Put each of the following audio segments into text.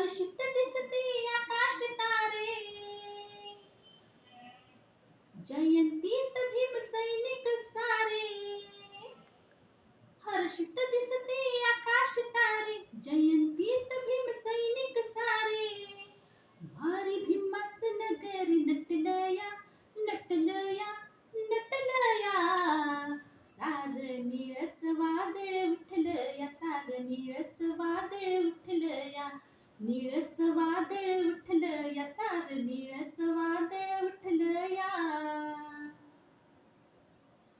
हर्षित दिसते आकाश तारे, जयंतीत भीम सैनिक सारे. हर्षित दिसते आकाश तारे, जयंतीत भीम सैनिक सारे. भारी भीमाच नगर नटलया नटलया नटलया. सार निळच वादळ उठलया, सार निळच वादळ उठलया. निळच वादळ उठलया, सार निळच वादळ उठलया.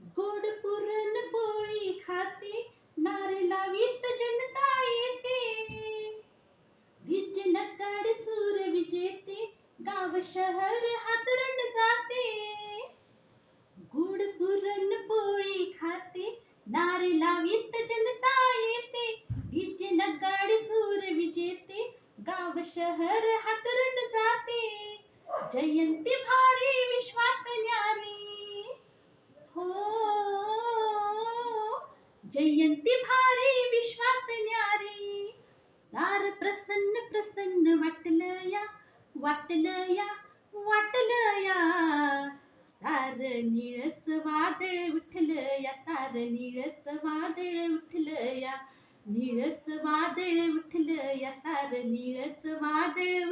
गोड पुरण पोळी खाते, नारे लावीत जनता येते. डीजे नगाडे सूर विजेते, गाव शहर हादरून जाते. गोड पुरण पोळी खाते, नारे लावीत जनता येते. डीजे नगाडे सूर विजेते, गाव शहर हादरून जाते. जयंती भारी विश्वात न्यारी, हो जयंती भारी विश्वात न्यारी. सार प्रसन्न प्रसन्न वाटलया वाटलया वाटलया. सार निळच वादळ उठलया, सार निळच वादळ उठलया. निळच वादळ उठलया, सार निळच वादळ